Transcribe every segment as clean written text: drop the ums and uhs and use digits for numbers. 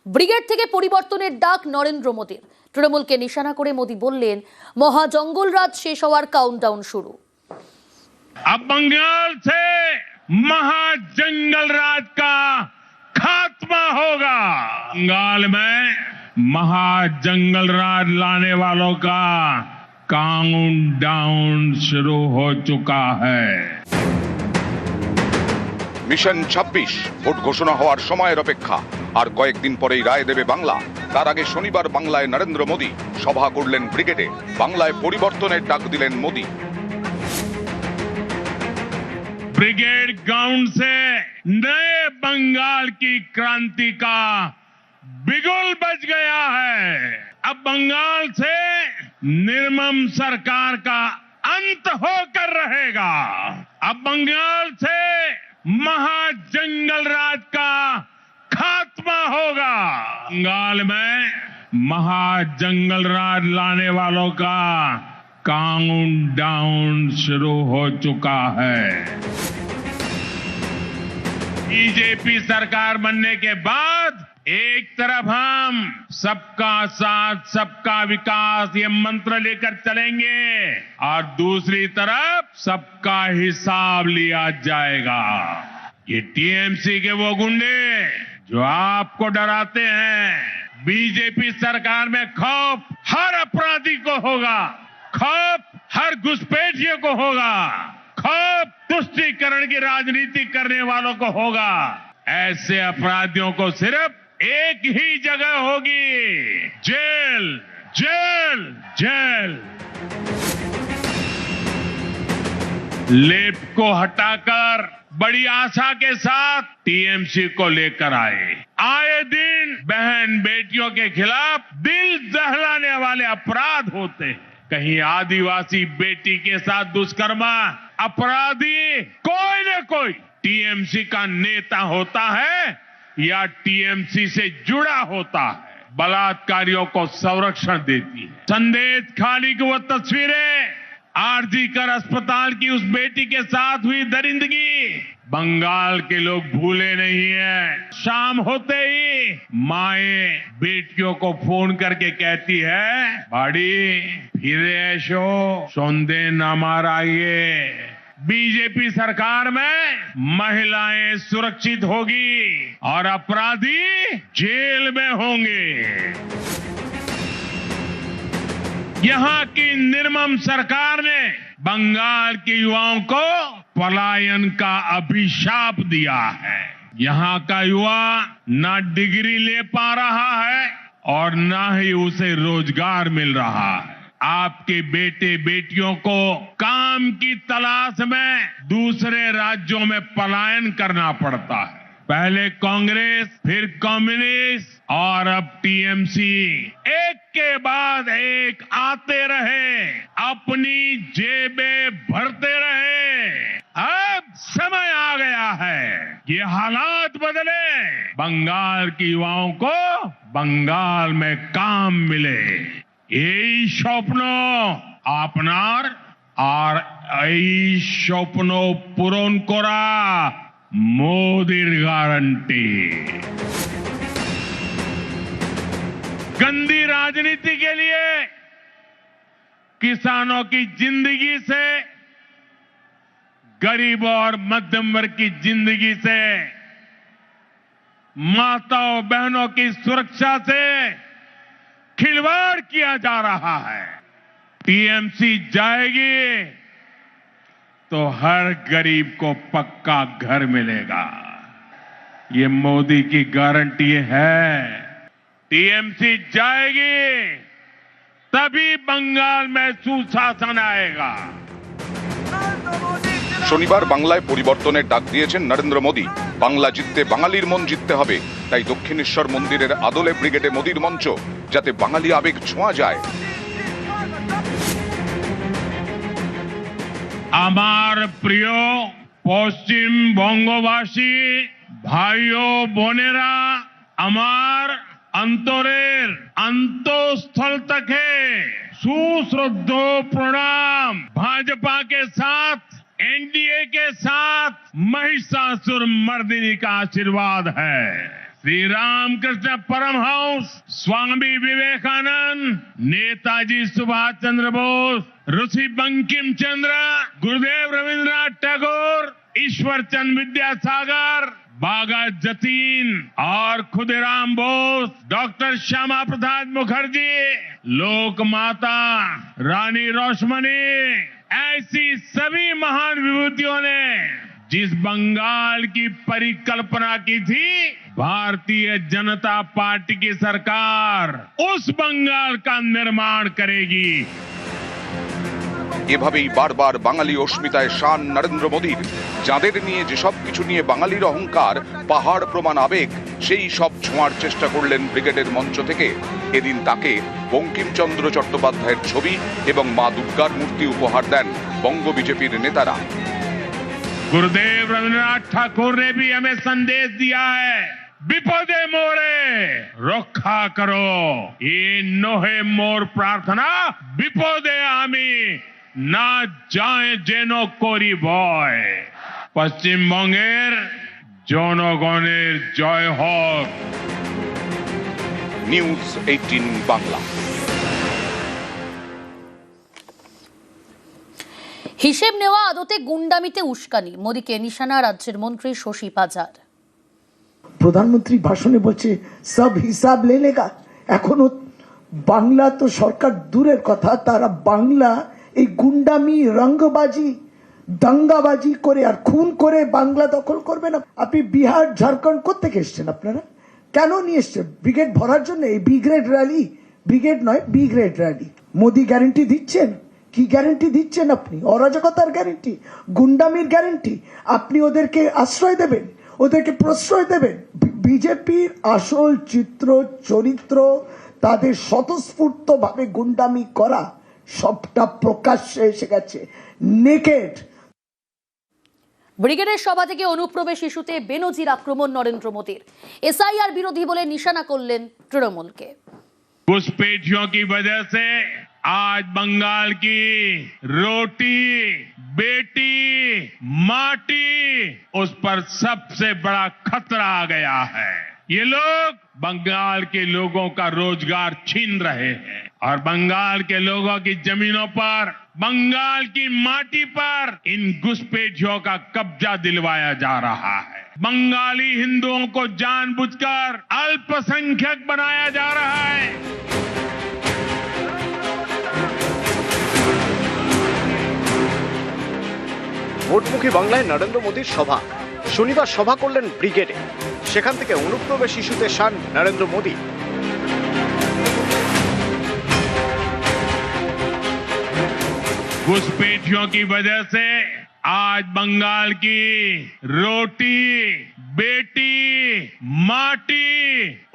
Brigade থেকে পরিবর্তনের ডাক নরেন্দ্র মোদীর। তৃণমূলকে নিশানা করে মোদী বললেন, মহা জঙ্গলরাজ শেষ হওয়ার কাউন্টডাউন শুরু। अब बंगाल से महाजंगल राज का खात्मा होगा। बंगाल में महाजंगल राज लाने वालों का काउंटडाउन शुरू हो चुका है। মিশন 26 ভোট ঘোষণা হওয়ার সময়ের অপেক্ষা আর কয়েকদিন পরেই রায় দেবে বাংলা। তার আগে শনিবার বাংলায় নরেন্দ্র মোদী সভা করলেন ব্রিগেডে। বাংলায় পরিবর্তনের ডাক দিলেন মোদী। ब्रिगेड ग्राउंड से नए बंगाल की क्रांति का बिगुल बज गया है। अब बंगाल से निर्मम सरकार का अंत होकर रहेगा। अब बंगाल से महाजंगल राज का खात्मा होगा। बंगाल में महाजंगल राज लाने वालों का काउंटडाउन शुरू हो चुका है। बीजेपी सरकार बनने के बाद एक तरफ हम सबका साथ सबका विकास ये मंत्र लेकर चलेंगे और दूसरी तरफ सबका हिसाब लिया जाएगा। ये टीएमसी के वो गुंडे जो आपको डराते हैं, बीजेपी सरकार में खौफ हर अपराधी को होगा, खौफ हर घुसपैठियों को होगा, खौफ तुष्टीकरण की राजनीति करने वालों को होगा। ऐसे अपराधियों को सिर्फ एक ही जगह होगी, जेल जेल जेल। लेप को हटाकर बड़ी आशा के साथ टीएमसी को लेकर आए दिन बहन बेटियों के खिलाफ दिल दहलाने वाले अपराध होते हैं। कहीं आदिवासी बेटी के साथ दुष्कर्म, अपराधी कोई न कोई टीएमसी का नेता होता है या टीएमसी से जुड़ा होता है। बलात्कारियों को संरक्षण देती है। संदेश खाली की वो तस्वीरें, आरजी कर अस्पताल की उस बेटी के साथ हुई दरिंदगी बंगाल के लोग भूले नहीं है। शाम होते ही माए बेटियों को फोन करके कहती है, बाड़ी फिरे ऐशो सौंदे न माराइए। बीजेपी सरकार में महिलाएं सुरक्षित होगी और अपराधी जेल में होंगे। यहाँ की निर्मम सरकार ने बंगाल के युवाओं को पलायन का अभिशाप दिया है। यहाँ का युवा ना डिग्री ले पा रहा है और ना ही उसे रोजगार मिल रहा है। आपके बेटे बेटियों को काम की तलाश में दूसरे राज्यों में पलायन करना पड़ता है। पहले कांग्रेस, फिर कम्युनिस्ट और अब टीएमसी एक के बाद एक आते रहे, अपनी जेबें भरते रहे। अब समय आ गया है ये हालात बदले, बंगाल के युवाओं को बंगाल में काम मिले। এই স্বপ্ন আপনার আর এই স্বপ্ন পূরণ করা मोदीर गारंटी। गंदी राजनीति के लिए किसानों की जिंदगी से, गरीबों और मध्यम वर्ग की जिंदगी से, माताओं बहनों की सुरक्षा से खिलवाड़ किया जा रहा है। टीएमसी जाएगी तो हर गरीब को पक्का घर मिलेगा, ये मोदी की गारंटी है। टीएमसी जाएगी तभी बंगाल में सुशासन आएगा। শনিবার বাংলায় পরিবর্তনের ডাক দিয়েছেন নরেন্দ্র মোদী। বাংলা জিততে বাঙালির মন জিততে হবে, তাই দক্ষিণেশ্বর মন্দিরের আদলে ব্রিগেডে মোদীর মঞ্চ, যাতে বাঙালি আবেগ ছোঁয়া যায়। আমার প্রিয় পশ্চিম বঙ্গবাসী ভাইও বোনেরা, আমার অন্তরের অন্তঃস্থল থেকে सुश्रद्ध प्रणाम। भाजपा के साथ, एनडीए के साथ महिषासुर मर्दिनी का आशीर्वाद है। श्री रामकृष्ण परमहंस, स्वामी विवेकानंद, नेताजी सुभाष चंद्र बोस, ऋषि बंकिम चंद्र, गुरुदेव रविंद्रनाथ टैगोर, ईश्वर चंद विद्यासागर, बागा जतीन और खुदीराम बोस, डॉक्टर श्यामा प्रसाद मुखर्जी, लोक माता रानी रोशमनी, ऐसी सभी महान विभूतियों ने जिस बंगाल की परिकल्पना की थी, भारतीय जनता पार्टी की सरकार उस बंगाल का निर्माण करेगी। এভাবেই বারবার বাঙালি অস্মিতায় শান নরেন্দ্র মোদীর, যাদের নিয়ে যেসব কিছু নিয়ে বাঙালির অহংকার, পাহাড় প্রমাণ আবেগ, সেই সব ছোঁয়ার চেষ্টা করলেন ব্রিগেডের মঞ্চ থেকে। এদিন তাকে বঙ্কিমচন্দ্র চট্টোপাধ্যায়ের ছবি এবং মা দুর্গার মূর্তি উপহার দেন বঙ্গ বিজেপির নেতারা। गुरुदेव रविंद्रनाथ ठाकुर ने भी हमें संदेश दिया है, विपदे मोरे रक्षा करो, ये नोहे मोर प्रार्थना विपदे आमी ना जाए जेनो कोरी भय। পশ্চিমবঙ্গের জনগণের জয় হোক। নিউজ 18 বাংলা। হিসেব নেওয়া আদতে গুন্ডামিতে উস্কানি, মোদীকে নিশানা রাজ্যের মন্ত্রী শশী পাজার। প্রধানমন্ত্রী ভাষণে বলছে সব হিসাব লে লেগা। এখনো বাংলা তো সরকার দূরের কথা, তারা বাংলা এই গুন্ডামি, রঙ্গবাজি, দাঙ্গাবাজি করে আর খুন করে বাংলা দখল করবে না। আপনি বিহার ঝাড়খণ্ড কোত্থেকে এসছেন? আপনারা কেন নিয়ে এসছেন? ব্রিগেড ভরার জন্য? এই বি গ্রেড র্যালি, ব্রিগেড নয় B grade rally. Modi guarantee দিচ্ছেন? কি গ্যারেন্টি দিচ্ছেন আপনি? অরাজকতার গ্যারেন্টি, গুন্ডামির গ্যারেন্টি। আপনি ওদেরকে আশ্রয় দেবেন, ওদেরকে প্রশ্রয় দেবেন? বিজেপির আসল চিত্র চরিত্র, তাদের স্বতঃস্ফূর্তভাবে গুন্ডামি করা, সবটা প্রকাশ্যে এসে গেছে, নেকেড। ব্রিগেডের সভা থেকে অনুপ্রবেশ ইস্যুতে বেনজির আক্রমণ নরেন্দ্র মোদীর। এসআইআর বিরোধী বলে নিশানা করলেন তৃণমূলকে। घुसपैठियों की वजह से आज बंगाल की रोटी, बेटी, माटी, उस पर सबसे बड़ा खतरा आ गया है। ये लोग बंगाल के लोगों का रोजगार छीन रहे हैं और बंगाल के लोगों की जमीनों पर, बंगाल की माटी पर इन घुसपैठियों का कब्जा दिलवाया जा रहा है। बंगाली हिंदुओं को जानबूझकर अल्पसंख्यक बनाया जा रहा है। ভোটমুখী বাংলায় নরেন্দ্র মোদীর সভা। শনিবার সভা করলেন ব্রিগেডে। সেখান থেকে অনুপ্রবেশ ইস্যুতে শান নরেন্দ্র মোদী। घुसपैठियों की वजह से आज बंगाल की रोटी, बेटी, माटी,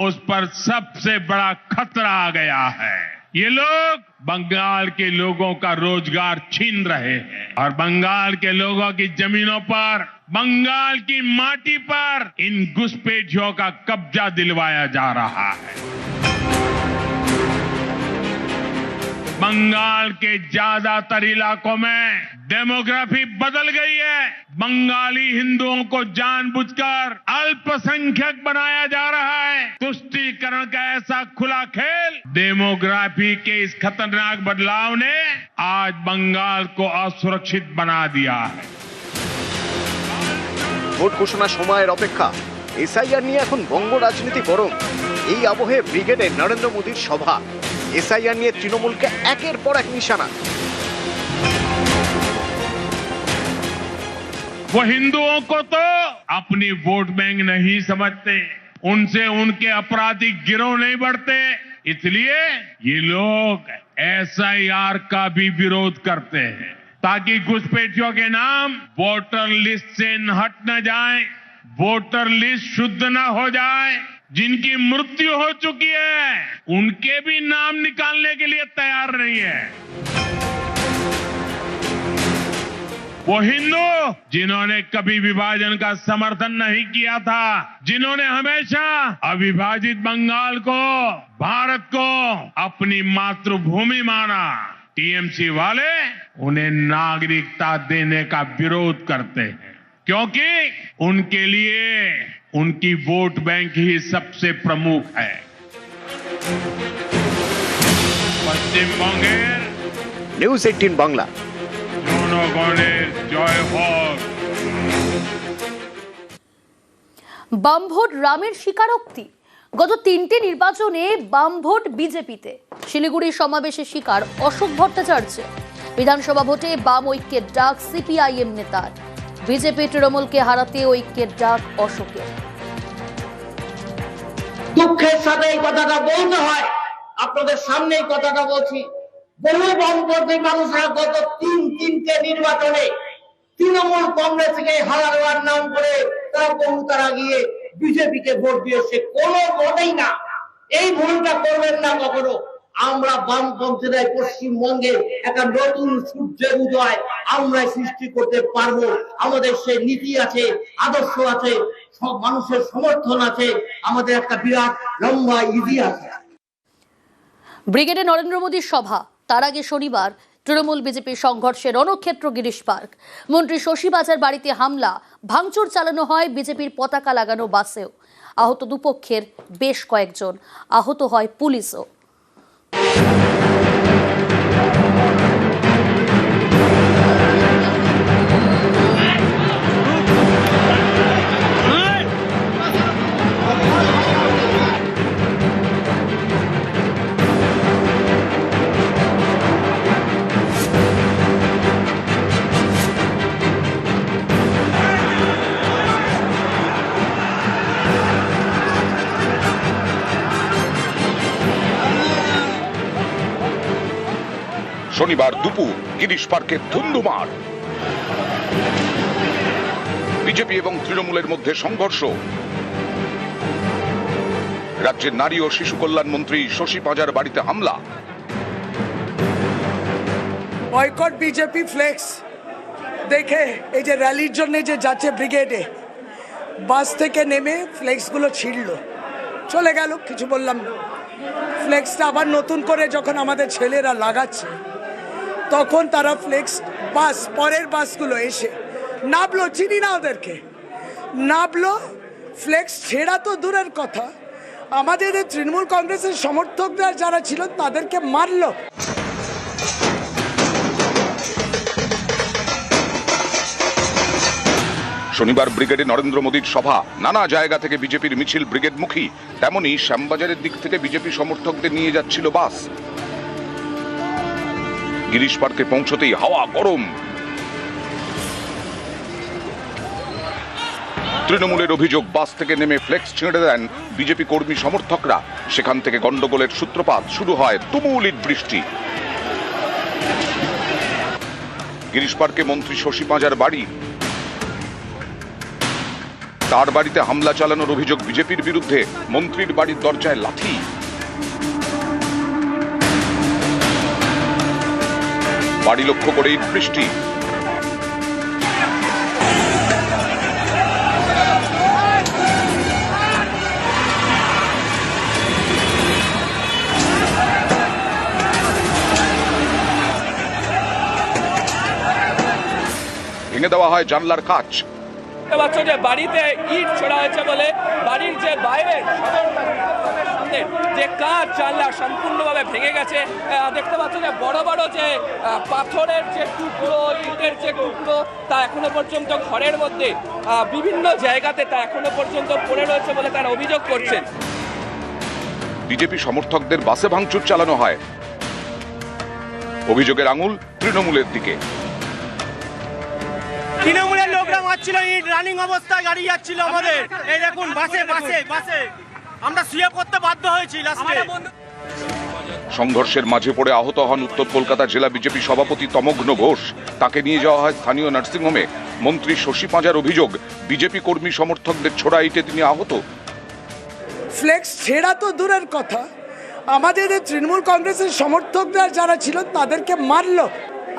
उस पर सबसे बड़ा खतरा आ गया है। ये लोग बंगाल के लोगों का रोजगार छीन रहे हैं और बंगाल के लोगों की जमीनों पर, बंगाल की माटी पर इन घुसपैठियों का कब्जा दिलवाया जा रहा है। बंगाल के ज्यादातर इलाकों में डेमोग्राफी बदल गई है। बंगाली हिंदुओं को जानबूझकर अल्पसंख्यक बनाया जा रहा है। तुष्टीकरण का ऐसा खुला खेल, डेमोग्राफी के इस खतरनाक बदलाव ने आज बंगाल को असुरक्षित बना दिया है। ভোট ঘোষণার সময়ের অপেক্ষা। এসআইআর নিয়ে এখন বঙ্গ রাজনীতি গরম। এই আবহে ব্রিগেডে নরেন্দ্র মোদীর সভা। এসআইআর নিয়ে তৃণমূলকে একের পর এক নিশানা। वो हिंदुओं को तो अपनी वोट बैंक नहीं समझते, उनसे उनके आपराधिक गिरोह नहीं बढ़ते, इसलिए ये लोग एसआईआर का भी विरोध करते हैं ताकि घुसपैठियों के नाम वोटर लिस्ट से हट न जाए, वोटर लिस्ट शुद्ध न हो जाए। जिनकी मृत्यु हो चुकी है उनके भी नाम निकालने के लिए तैयार नहीं है। वो हिंदू जिन्होंने कभी विभाजन का समर्थन नहीं किया था, जिन्होंने हमेशा अविभाजित बंगाल को, भारत को अपनी मातृभूमि माना, टीएमसी वाले उन्हें नागरिकता देने का विरोध करते हैं क्योंकि उनके लिए उनकी वोट बैंक ही सबसे प्रमुख है। পশ্চিমবঙ্গের নিউজ 18 বাংলা। জনগণের জয় হোক। বাম ভোট রামের স্বীকারোক্তি। গত 3টে নির্বাচনে বাম ভোট বিজেপিতে। শিলিগুড়ির সমাবেশে শিকার অশোক ভট্টাচার্য। বিধানসভা ভোটে বাম ঐক্যের ডাক সিপিআইএম নেতার। বিজেপি তৃণমূলকে হারাতে ঐক্যের ডাক অশোকের। দুঃখের সাথে এই কথাটা বলতে হয়, আপনাদের সামনে এই কথাটা বলছি। বহু বামপন্থী মানুষরা গত তিনটে নির্বাচনে তৃণমূল কংগ্রেসকে হারানোর নাম করে তারা গিয়ে বিজেপিকে ভোট দিয়েছে। কোনো ভোটেই না, এই ভুলটা করবেন না কখনো। আমরা বামপন্থীরা পশ্চিমবঙ্গে একটা নতুন সূর্যের উদয় আমরা সৃষ্টি করতে পারবো। আমাদের সে নীতি আছে, আদর্শ আছে, সব মানুষের সমর্থন আছে, আমাদের একটা বিরাট লম্বা ইতিহাস আছে। ব্রিগেডে নরেন্দ্র মোদীর সভা। তার আগে শনিবার তৃণমূল বিজেপির সংঘর্ষে রণক্ষেত্র গিরিশ পার্ক। মন্ত্রী শশী পাজার বাড়িতে হামলা, ভাঙচুর চালানো হয় বিজেপির পতাকা লাগানো বাসেও। আহত দুপক্ষের বেশ কয়েকজন, আহত হয় পুলিশও। শনিবার দুপুর গিরিশ পার্কে ধুন্ধুমার। বিজেপি এবং তৃণমূলের মধ্যে সংঘর্ষ। রাজ্যের নারী ও শিশু কল্যাণ মন্ত্রী শশী পাজার বাড়িতে হামলা। বয়কট বিজেপি ফ্লেক্স দেখে এই যে র্যালির জন্য যে যাচ্ছে ব্রিগেডে, বাস থেকে নেমে ফ্লেক্সগুলো ছিঁড়ল, চলে গেল, কিছু বললাম না। ফ্লেক্সটা আবার নতুন করে যখন আমাদের ছেলেরা লাগাচ্ছে, তখন তারা ফ্লেক্স বাস, পরের বাসগুলো এসে নামলো, চিনি না ওদেরকে, নামলো, ফ্লেক্স ছেঁড়া তো দূরের কথা, আমাদের তৃণমূল কংগ্রেসের সমর্থকরা যারা ছিল তাদেরকে মারলো। শনিবার ব্রিগেডে নরেন্দ্র মোদীর সভা। নানা জায়গা থেকে বিজেপির মিছিল ব্রিগেডমুখী। তেমনি শ্যামবাজারের দিক থেকে বিজেপি সমর্থকদের নিয়ে যাচ্ছিল বাস। গিরিশ পার্কে পৌঁছতেই হাওয়া গরম। তৃণমূলের অভিযোগ, বাস থেকে নেমে ফ্লেক্স ছিঁড়ে দেন বিজেপি কর্মী সমর্থকরা। সেখান থেকে গন্ডগোলের সূত্রপাত, শুরু হয় তুমুল ইট বৃষ্টি। গিরিশ পার্কে মন্ত্রী শশী পাজার বাড়ি। তার বাড়িতে হামলা চালানোর অভিযোগ বিজেপির বিরুদ্ধে। মন্ত্রীর বাড়ির দরজায় লাঠি। বাড়ি লক্ষ্য করে ইট বৃষ্টি। ভেঙে দেওয়া হয় জানলার কাঁচ। যে বাড়িতে ইট ছোড়া হয়েছে বলে বাড়ির যে বাইরে যে কাঁচ জানলা সম্পূর্ণভাবে ভেঙে গেছে। দেখতে পাচ্ছ যে বড় বড় যে পাথরের যে টুকরো, ইটের যে টুকরো, তা এখনো পর্যন্ত ঘরের মধ্যে বিভিন্ন জায়গাতে তা এখনো পর্যন্ত পড়ে রয়েছে বলে তারা অভিযোগ করছেন। বিজেপি সমর্থকদের বাসে ভাঙচুর চালানো হয়। অভিযোগের আঙুল তৃণমূলের দিকে। তৃণমূলের লোকরা মারছিল, ইট রানিং অবস্থায় গাড়ি যাচ্ছিল আমাদের। এই দেখুন বাসে বাসে বাসে আমরা শুয়ে পড়তে বাধ্য হয়েছি লাস্টে। সংঘর্ষের মাঝে পড়ে আহত হন উত্তর কলকাতা জেলা বিজেপি সভাপতি তমগ্ন ঘোষ। তাকে নিয়ে যাওয়া হয় স্থানীয় নার্সিংহোমে। মন্ত্রী শশী পাজার অভিযোগ, বিজেপি কর্মী সমর্থকদের ছোড়া ইটে তিনি আহত। ফ্লেক্স ছেঁড়া তো দূরের কথা, আমাদের তৃণমূল কংগ্রেসের সমর্থকরা যারা ছিল তাদেরকে মারলো।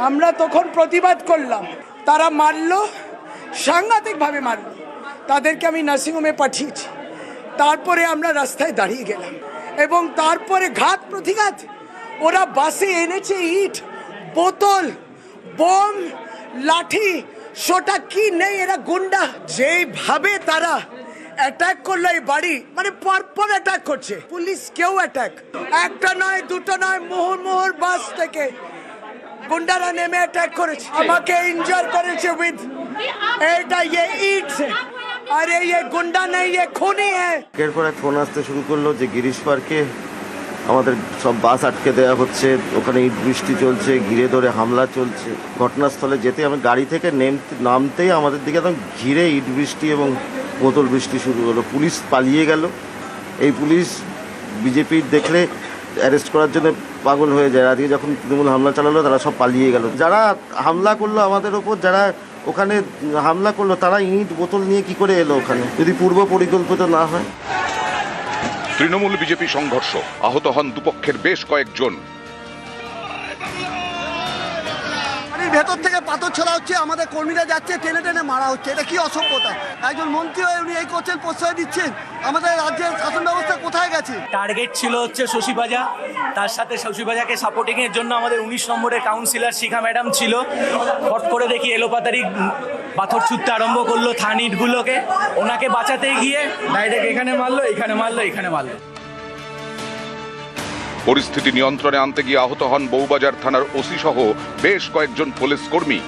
আমরা তখন প্রতিবাদ করলাম, তারা মারলো, সাংঘাতিকভাবে মারলো। তাদেরকে আমি নার্সিংহোমে পাঠিয়েছি। তারপরে আমরা রাস্তায় দাঁড়িয়ে গেলাম এবং তারপরে ঘাত প্রতিঘাত। ওরা বাসে এনেছে ইট, বোতল, বোম, লাঠি, সোটা কি নেই, এরা গুন্ডা। যেইভাবে তারা অ্যাটাক করলো এই বাড়ি, মানে পরপর অ্যাটাক করছে পুলিশ, কেউ অ্যাটাক, একটা নয় দুটো নয়, মোহর বাস থেকে গুন্ডারা নেমে অ্যাটাক করেছে, আমাকে ইনজয় করেছে উইথ এটা ইট সে। আরে ये গুন্ডা নেই, ये খুনি है। এরপর এক ফোন আসতে শুরু করলো যে গিরিশ পার্কে আমাদের সব বাস আটকে দেওয়া হচ্ছে, ওখানে ইট বৃষ্টি চলছে, ঘিরে ধরে হামলা চলছে। ঘটনাস্থলে যেতে আমি গাড়ি থেকে নামতেই আমাদের দিকে একদম ঘিরে ইট বৃষ্টি এবং বোতল বৃষ্টি শুরু হলো। পুলিশ পালিয়ে গেল। এই পুলিশ বিজেপির দেখলে অ্যারেস্ট করার জন্য পাগল হয়ে যায়। আজকে যখন তৃণমূল হামলা চালালো তারা সব পালিয়ে গেল। যারা হামলা করলো আমাদের ওপর, যারা ওখানে হামলা করলো, তারা ইট বোতল নিয়ে কি করে এলো ওখানে, যদি পূর্ব পরিকল্পিত না হয়? তৃণমূল বিজেপি সংঘর্ষ, আহত হন দুপক্ষের বেশ কয়েকজন। ভেতর থেকে পাথর ছোড়া হচ্ছে, আমাদের কর্মীরা যাচ্ছে, টেনে টেনে মারা হচ্ছে। এটা কি অসভ্যতা! একজন মন্ত্রী হয়ে উনি এই করছেন, প্রশ্রয় দিচ্ছেন। আমাদের রাজ্যের শাসন ব্যবস্থা কোথায় গেছে? টার্গেট ছিল হচ্ছে শশীবাজা, তার সাথে শশীবাজাকে সাপোর্টিং এর জন্য আমাদের 19 নম্বরের কাউন্সিলর শিখা ম্যাডাম ছিল। হট করে দেখি এলোপাতারি পাথর ছুটতে আরম্ভ করলো থান ইটগুলোকে। ওনাকে বাঁচাতে গিয়ে ডাইরেক্ট এখানে মারলো, এখানে মারলো, এখানে মারলো। পরিস্থিতি নিয়ন্ত্রণে আনতে গিয়ে আহত হন বউবাজার থানার ওসি সহ বেশ কয়েকজন পুলিশ কর্মী।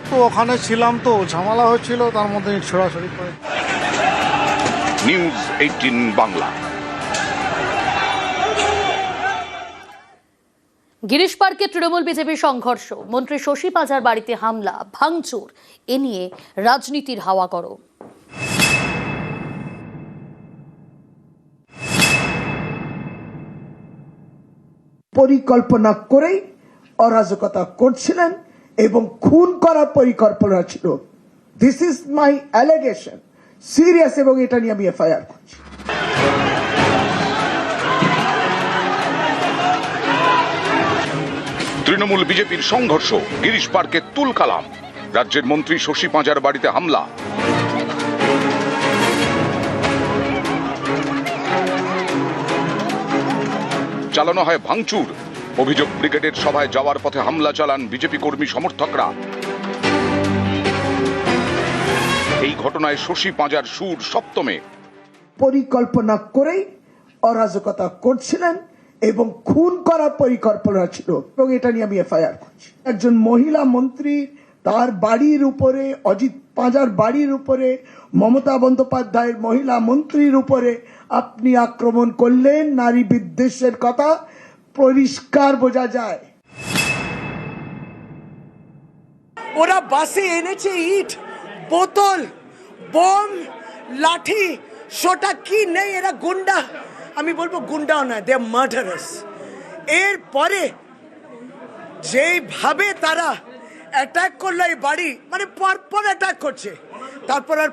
তো ওখানে ছিলাম, তো ঝামেলা হচ্ছিল, তার মধ্যে ছড়াছড়ি করে। নিউজ 18 বাংলা। গিরিশ পার্কে তৃণমূল বিজেপির সংঘর্ষ, মন্ত্রী শশী পাজার বাড়িতে হামলা ভাঙচুর, এ নিয়ে রাজনীতির হাওয়া গরম। পরিকল্পনা করেই অরাজকতা করছিলেন এবং খুন করার পরিকল্পনা ছিল। This is my allegation, serious, এবং এটা নিয়ে আমি এফআইআর করছি। তৃণমূল বিজেপির সংঘর্ষ, গিরিশ পার্কে তুলকালাম, রাজ্যের মন্ত্রী শশী পাজার বাড়িতে হামলা। চালানো হয় ভাঙচুর। অভিযোগ, ব্রিগেডের সভায় যাওয়ার পথে হামলা চালান বিজেপি কর্মী সমর্থকরা। এই ঘটনায় শশী পাজার সুর সপ্তমে। পরিকল্পনা করেই অরাজকতা করছিলেন এবং খুন করার পরিকল্পনা ছিল, এবং এটা নিয়ে আমি এফআইআর করছি। একজন মহিলা মন্ত্রী, তার বাড়ির উপরে, অজিত পাজার বাড়ির উপরে, মমতা বন্দ্যোপাধ্যায়ের মহিলা মন্ত্রীর উপরে আপনি আক্রমণ করলেন, নারী বিদ্বেষের কথা পরিষ্কার বোঝা যায়। ওরা বাসে এনেছে ইট, বোতল, বোম, লাঠি, সোটা, কি নেই, এরা গুন্ডা। আমি বলবো গুন্ডাও না, দে আর মার্ডারার্স। এরপরে যেইভাবে তারা অ্যাটাক করলো এই বাড়ি, মানে পরপর অ্যাটাক করছে, তারপর আর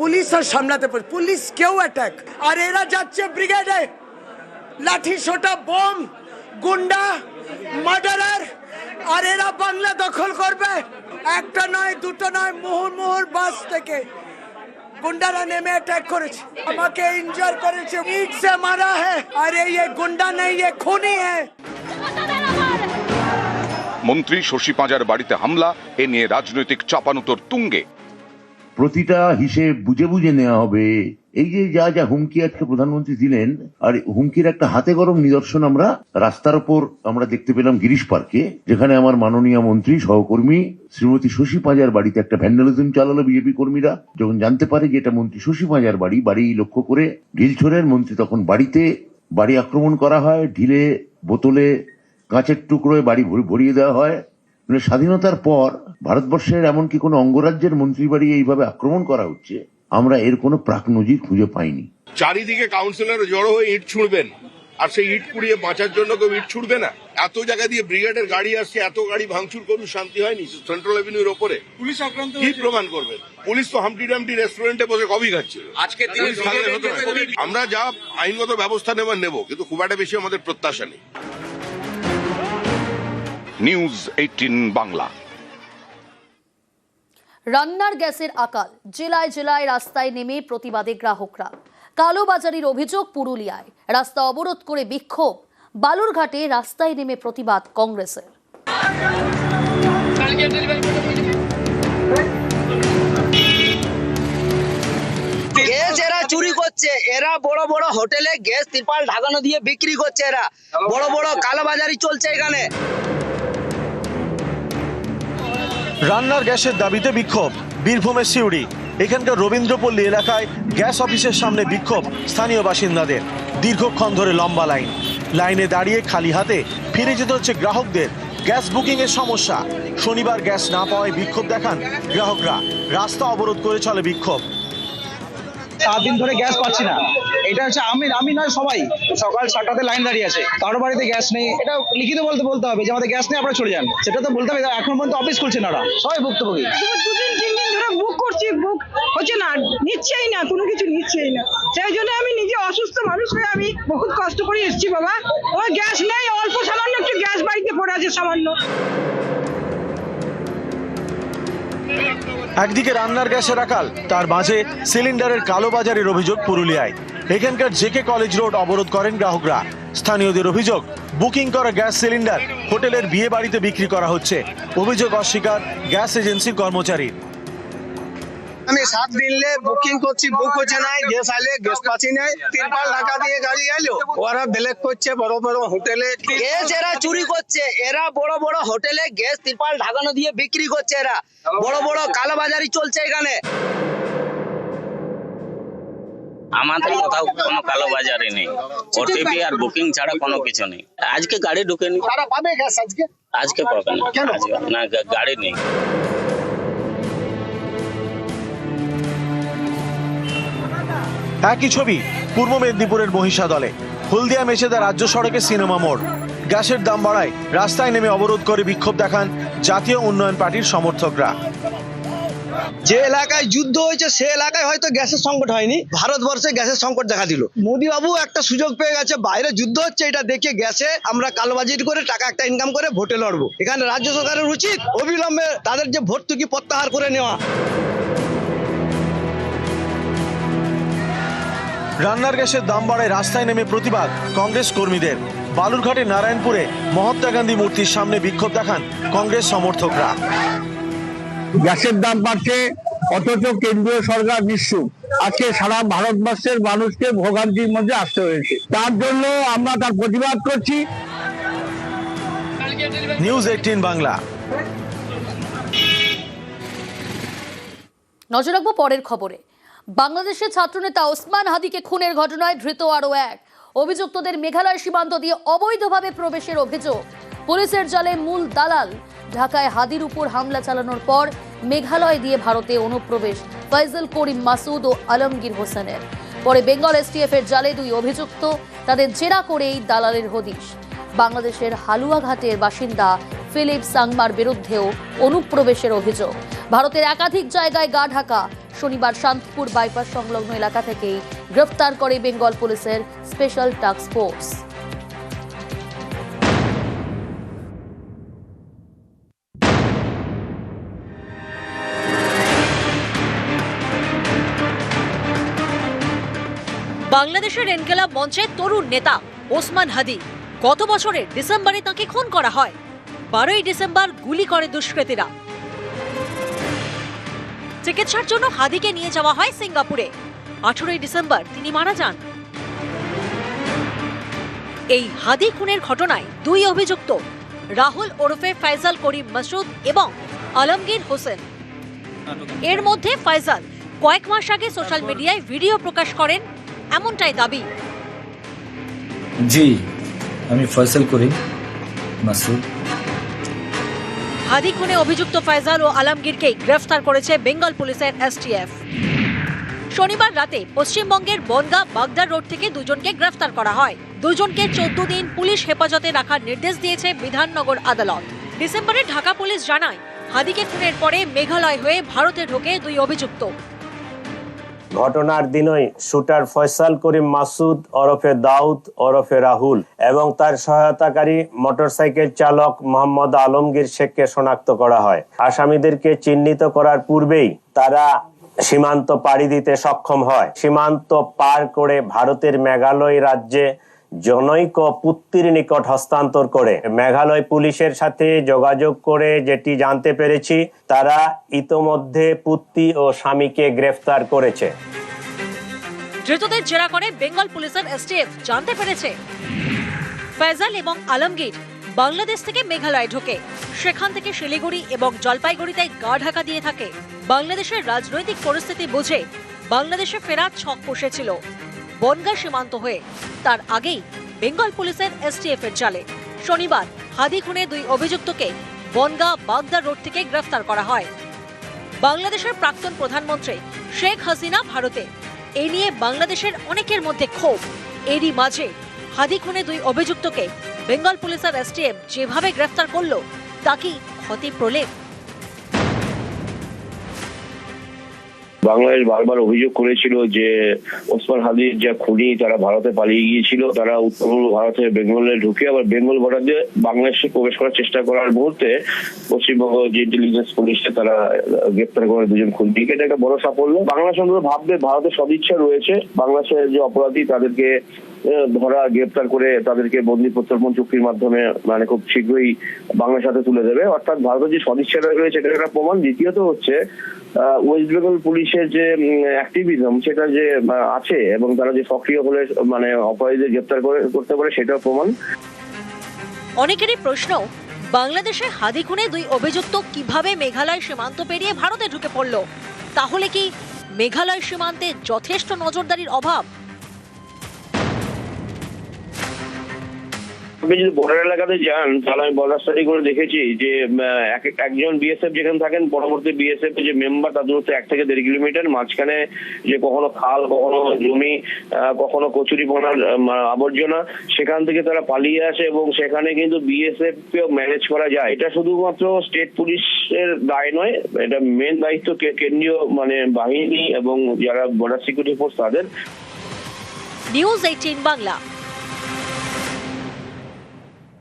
পুলিশ আর সামলাতে পারে, পুলিশ কেউ অ্যাটাক, আর এরা যাচ্ছে ব্রিগেডে, লাঠি সোটা, বোম, গুন্ডা, মার্ডারার, আর এরা বাংলা দখল করবে। একটা নয় দুটো নয়, মোহর বাস থেকে গুন্ডারা নেমে অ্যাটাক করেছে, আমাকে ইনজয় করেছে, ইট সে মারা है। अरे ये गुंडा नहीं, ये खूनी है। মন্ত্রী শশী পাজার বাড়িতে হামলা, এ নিয়ে রাজনৈতিক চাপানুতোর তুঙ্গে। প্রতিটা হিসেব বুঝে বুঝে নেওয়া হবে। এই যে যা যা হুমকি আজকে প্রধানমন্ত্রী দিলেন, আর হুমকির একটা হাতে গরম নিদর্শন আমরা রাস্তার উপর আমরা দেখতে পেলাম গিরিশ পার্কে, যেখানে আমার মাননীয় মন্ত্রী সহকর্মী শ্রীমতী শশী পাজার বাড়িতে একটা ভ্যান্ডালিজম চালালো বিজেপি কর্মীরা। যখন জানতে পারে যে এটা মন্ত্রী শশী পাজার বাড়ি লক্ষ্য করে ঢিল ছোড়েন মন্ত্রী, তখন বাড়ি আক্রমণ করা হয়, ঢিলে, বোতলে, কাঁচের টুকরোয় বাড়ি ভরিয়ে দেওয়া হয়। মানে স্বাধীনতার পর ভারতবর্ষের এমনকি কোনো অঙ্গরাজ্যের মন্ত্রী বাড়ি এইভাবে আক্রমণ করা হচ্ছে, আমরা এর কোনো প্রাক নজির খুঁজে পাইনি। চারিদিকে কাউন্সিলর জড়ো হয়ে ইট ছুড়বেন, আর সেই ইট কুড়িয়ে বাঁচার জন্য কেউ ইট ছুড়বে না। এত জায়গা দিয়ে ব্রিগেডের গাড়ি আসছে, এত গাড়ি ভাঙচুর করুন, শান্তি হয়নি সেন্ট্রাল এভিনিউর ওপরে? পুলিশ আক্রান্ত কি প্রমাণ করবেন? পুলিশ তো হামটি ডামটি রেস্টুরেন্টে বসে কফি খাচ্ছিল। আজকে আমরা যা আইনগত ব্যবস্থা নেব, কিন্তু খুব একটা বেশি আমাদের প্রত্যাশা নেই। নিউজ 18 বাংলা। রান্নার গ্যাসের আকাল, জেলায় জেলায় রাস্তায় নেমে প্রতিবাদে গ্রাহকরা। কালোবাজারির অভিযোগ পুরুলিয়ায়, রাস্তা অবরোধ করে বিক্ষোভ। বালুরঘাটে রাস্তায় নেমে প্রতিবাদ কংগ্রেসের। চুরি করছে, এরা বড় বড় হোটেলে গ্যাস ত্রিপাল ঢাকানো দিয়ে বিক্রি করছে, এরা বড় বড় কালোবাজারি চলছে এখানে। রান্নার গ্যাসের দাবিতে বিক্ষোভ বীরভূমের সিউড়ি। এখানকার রবীন্দ্রপল্লী এলাকায় গ্যাস অফিসের সামনে বিক্ষোভ স্থানীয় বাসিন্দাদের। দীর্ঘক্ষণ ধরে লম্বা লাইনে দাঁড়িয়ে খালি হাতে ফিরে যেতে হচ্ছে গ্রাহকদের। গ্যাস বুকিং এর সমস্যা, শনিবার গ্যাস না পাওয়ায় বিক্ষোভ দেখান গ্রাহকরা। রাস্তা অবরোধ করে চলে বিক্ষোভ। 7 দিন ধরে গ্যাস পাচ্ছি না। এটা হচ্ছে আমি নয়, সবাই সকাল 7টাতে লাইন দাঁড়িয়ে আছে, কারো বাড়িতে গ্যাস নেই। এটা লিখিত বলতে হবে যে আমাদের গ্যাস নেই, আপনারা চলে যান, সেটা তো বলতে হবে। এখন পর্যন্ত অফিস খুলছে না, সবাই ভুক্তভোগী। 2-3 দিন ধরে বুক করছি, বুক হচ্ছে না, নিচ্ছেই না, কোনো কিছু নিচ্ছেই না। সেই জন্য আমি নিজে অসুস্থ মানুষ হয়ে আমি বহুত কষ্ট করে এসেছি বাবা। ওই গ্যাস নেই, অল্প সামান্য একটু গ্যাস বাড়িতে পড়ে আছে সামান্য। একদিকে রান্নার গ্যাসের আকাল, তার মাঝে সিলিন্ডারের কালোবাজারের অভিযোগ পুরুলিয়ায়। এখানকার জেকে কলেজ রোড অবরোধ করেন গ্রাহকরা। স্থানীয়দের অভিযোগ, বুকিং করা গ্যাস সিলিন্ডার হোটেলের বিয়ে বাড়িতে বিক্রি করা হচ্ছে। অভিযোগ অস্বীকার গ্যাস এজেন্সির কর্মচারীর। আমি 7 দিন বুকিং করছি, বুক হচ্ছে না, গ্যাস আইলে গ্যাস পাচ্ছি না। ত্রিপাল ঢাকা দিয়ে গাড়ি আইলো, ওরা ব্ল্যাক করছে বড় বড় হোটেলে গ্যাস, এরা চুরি করছে, এরা বড় বড় হোটেলে গ্যাস ত্রিপাল ঢাকানো দিয়ে বিক্রি করছে, এরা বড় বড় কালোবাজারি চলছে এখানে। আমাদের কোথাও কোনো কালোবাজারি নেই, ওটিপি আর বুকিং ছাড়া কোনো কিছু নেই। আজকে গাড়ি ঢুকেনি, তারা পাবে গ্যাস আজকে পাবে না, না গাড়ি নেই। একই ছবি পূর্ব মেদিনীপুরের মহিষাদলে। হলদিয়া মেছেদা রাজ্য সড়কে সিনেমা মোড়। গ্যাসের দাম বাড়ায় রাস্তায় নেমে অবরোধ করে বিক্ষোভ দেখান জাতীয় উন্নয়ন পার্টির সমর্থকরা। যে এলাকায় যুদ্ধ হয়েছে সে এলাকায় হয়তো গ্যাসের সংকট হয়নি, ভারতবর্ষে গ্যাসের সংকট দেখা দিল। মোদী বাবু একটা সুযোগ পেয়ে গেছে, বাইরে যুদ্ধ হচ্ছে, এটা দেখে গ্যাসে আমরা কালোবাজি করে টাকা একটা ইনকাম করে ভোটে লড়বো। এখানে রাজ্য সরকারের উচিত অবিলম্বে তাদের যে ভর্তুকি প্রত্যাহার করে নেওয়া। রান্নার গ্যাসের দাম বাড়ায় রাস্তায় নেমে প্রতিবাদ কংগ্রেস কর্মীদের। বালুরঘাটের নারায়ণপুরে মহাত্মা গান্ধী মূর্তির সামনে বিক্ষোভ দেখান কংগ্রেস সমর্থকরা। গ্যাসের দাম বাড়ছে অথচ কেন্দ্রীয় সরকার নিশ্চুপ। আজকে সারা ভারতবর্ষের মানুষকে ভোগান্তির মধ্যে আসতে হয়েছে, তার জন্য আমরা তার প্রতিবাদ করছি। নিউজ 18 বাংলা। নজর রাখবো পরের খবরে। বাংলাদেশের ছাত্রনেতা ওসমান হাদিকে খুনের ঘটনায় ধৃত আরও এক। অভিযুক্তদের মেঘালয় সীমান্ত দিয়ে অবৈধভাবে প্রবেশের অভিযোগ। পুলিশের জালে মূল দালাল। ঢাকায় হাদির উপর হামলা চালানোর পর মেঘালয় দিয়ে ভারতে অনুপ্রবেশ ফয়জল করিম মাসুদ ও আলমগীর হোসেনের। পরে বেঙ্গল এসটিএফ এর জালে 2 অভিযুক্ত, তাদের জেরা করেই দালালের হদিশ। বাংলাদেশের হালুয়াঘাটের বাসিন্দা ফিলিপ সাংমার বিরুদ্ধেও অনুপ্রবেশের অভিযোগ। ভারতের একাধিক জায়গায় গা ঢাকা। শনিবার শান্তিপুর বাইপাস সংলগ্ন এলাকা থেকেই গ্রেফতার করে বেঙ্গল পুলিশের স্পেশাল টাস্ক ফোর্স। বাংলাদেশের এনকেলাব মঞ্চের তরুণ নেতা ওসমান হাদি। গত বছরের ডিসেম্বরে তাকে খুন করা হয়। 12ই ডিসেম্বর গুলি করে দুষ্কৃতীরা। চিকিৎসার জন্য হাদিকে নিয়ে যাওয়া হয় সিঙ্গাপুরে। 18ই ডিসেম্বর তিনি মারা যান। এই হাদি খুনের ঘটনায় 2 অভিযুক্ত, রাহুল ওরফে ফয়জল করিম মাসুদ এবং আলমগীর হোসেন। এর মধ্যে ফয়জল কয়েক মাস আগে সোশ্যাল মিডিয়ায় ভিডিও প্রকাশ করেন, এমনটাই দাবি। জি, আমি ফয়জল করিম মাসুদ। হাদি খুনে অভিযুক্ত ফয়জল ও আলমগীরকে গ্রেফতার করেছে বেঙ্গল পুলিশের এসটিএফ। শনিবার রাতে পশ্চিমবঙ্গের বনগাঁ বাগদার রোড থেকে 2 জনকে গ্রেফতার করা হয়। 2 জনকে 14 দিন পুলিশ হেফাজতে রাখার নির্দেশ দিয়েছে বিধাননগর আদালত। ডিসেম্বরে ঢাকা পুলিশ জানায়, হাদিকে খুনের পরে মেঘালয় হয়ে ভারতে ঢোকে 2 অভিযুক্ত। ঘটনার দিনই শুটার ফয়সাল করিম মাসুদ ওরফে দাউদ ওরফে রাহুল এবং তার সহায়তাকারী মোটরসাইকেল চালক মোহাম্মদ আলমগীর শেখকে শনাক্ত করা হয়। আসামিদেরকে চিহ্নিত করার পূর্বেই তারা সীমান্ত পাড়ি দিতে সক্ষম হয়। সীমান্ত পার করে ভারতের মেঘালয় রাজ্যে জনৈক পুত্তির নিকট হস্তান্তর করে। মেঘালয় পুলিশের সাথে যোগাযোগ করে যেটি জানতে পেরেছি, তারা ইতোমধ্যে পুত্তি ও স্বামীকে গ্রেফতার করেছে। ধৃতদের জেরা করে বেঙ্গল পুলিশের এসটিএফ জানতে পেরেছে ফয়সাল এবং আলমগীর বাংলাদেশ থেকে মেঘালয় ঢোকে, সেখান থেকে শিলিগুড়ি এবং জলপাইগুড়িতে গা ঢাকা দিয়ে থাকে। বাংলাদেশের রাজনৈতিক পরিস্থিতি বুঝে বাংলাদেশে ফেরার ছক কষেছিল বনগাঁ সীমান্ত হয়ে। তার আগেই বেঙ্গল পুলিশের এসটিএফ এর জালে শনিবার হাদি খুনে 2 অভিযুক্তকে বনগাঁ বাগদা রোড থেকে গ্রেফতার করা হয়। বাংলাদেশের প্রাক্তন প্রধানমন্ত্রী শেখ হাসিনা ভারতে, এ নিয়ে বাংলাদেশের অনেকের মধ্যে ক্ষোভ। এরই মাঝে হাদি খুনে 2 অভিযুক্তকে বেঙ্গল পুলিশের এসটিএফ যেভাবে গ্রেফতার করলো তা কি ক্ষতি প্রলেপ? বাংলাদেশ বারবার অভিযোগ করেছিল যে ওসমান হাদির যা খুনি তারা ভারতে পালিয়ে গিয়েছিল, তারা উত্তর পূর্ব ভারতে বেঙ্গলে ঢুকে আবার বেঙ্গল বর্ডার দিয়ে বাংলাদেশে প্রবেশ করার চেষ্টা করার মুহূর্তে পশ্চিমবঙ্গ যে ইন্টেলিজেন্স পুলিশে তারা গ্রেপ্তার করে 2 জন খুনিকে। এটা একটা বড় সাফল্য। বাংলাদেশ অন্তত ভাববে ভারতের সদিচ্ছা রয়েছে, বাংলাদেশের যে অপরাধী তাদেরকে ধরা, গ্রেপ্তার করে তাদেরকে বন্দি প্রত্যর্পণ চুক্তির মাধ্যমে মানে খুব শীঘ্রই বাংলার সাথে তুলে দেবে। অর্থাৎ ভারতের যে সদিচ্ছাটা রয়েছে এটা একটা প্রমাণ। দ্বিতীয়ত হচ্ছে ওয়েস্ট বেঙ্গল পুলিশের যে অ্যাক্টিভিজম সেটা যে আছে এবং তারা যে সক্রিয় হলে মানে অপরাধীদের গ্রেপ্তার করতে পারে সেটাও প্রমাণ। অনেকেরই প্রশ্ন, বাংলাদেশে হাদি খুনে 2 অভিযুক্ত কিভাবে মেঘালয় সীমান্ত পেরিয়ে ভারতে ঢুকে পড়ল? তাহলে কি মেঘালয় সীমান্তে যথেষ্ট নজরদারির অভাব? আপনি যদি বর্ডার এলাকাতে যান তাহলে আমি বর্ডার স্টাডি করে দেখেছি যে একজন বিএসএফ যেখানে থাকেন, পরবর্তী বিএসএফ যে মেম্বার তার দূরত্ব 1 থেকে 1.5 কিলোমিটার। মাঝখানে যে কখনো খাল, কখনো জমি, কখনো কচুরিপানার আবর্জনা, সেখান থেকে তারা পালিয়ে আসে এবং সেখানে কিন্তু বিএসএফ কেও ম্যানেজ করা যায়। এটা শুধুমাত্র স্টেট পুলিশের দায় নয়, এটা মেন দায়িত্ব কেন্দ্রীয় মানে বাহিনী এবং যারা বর্ডার সিকিউরিটি ফোর্স তাদের। নিউজ 18 বাংলা।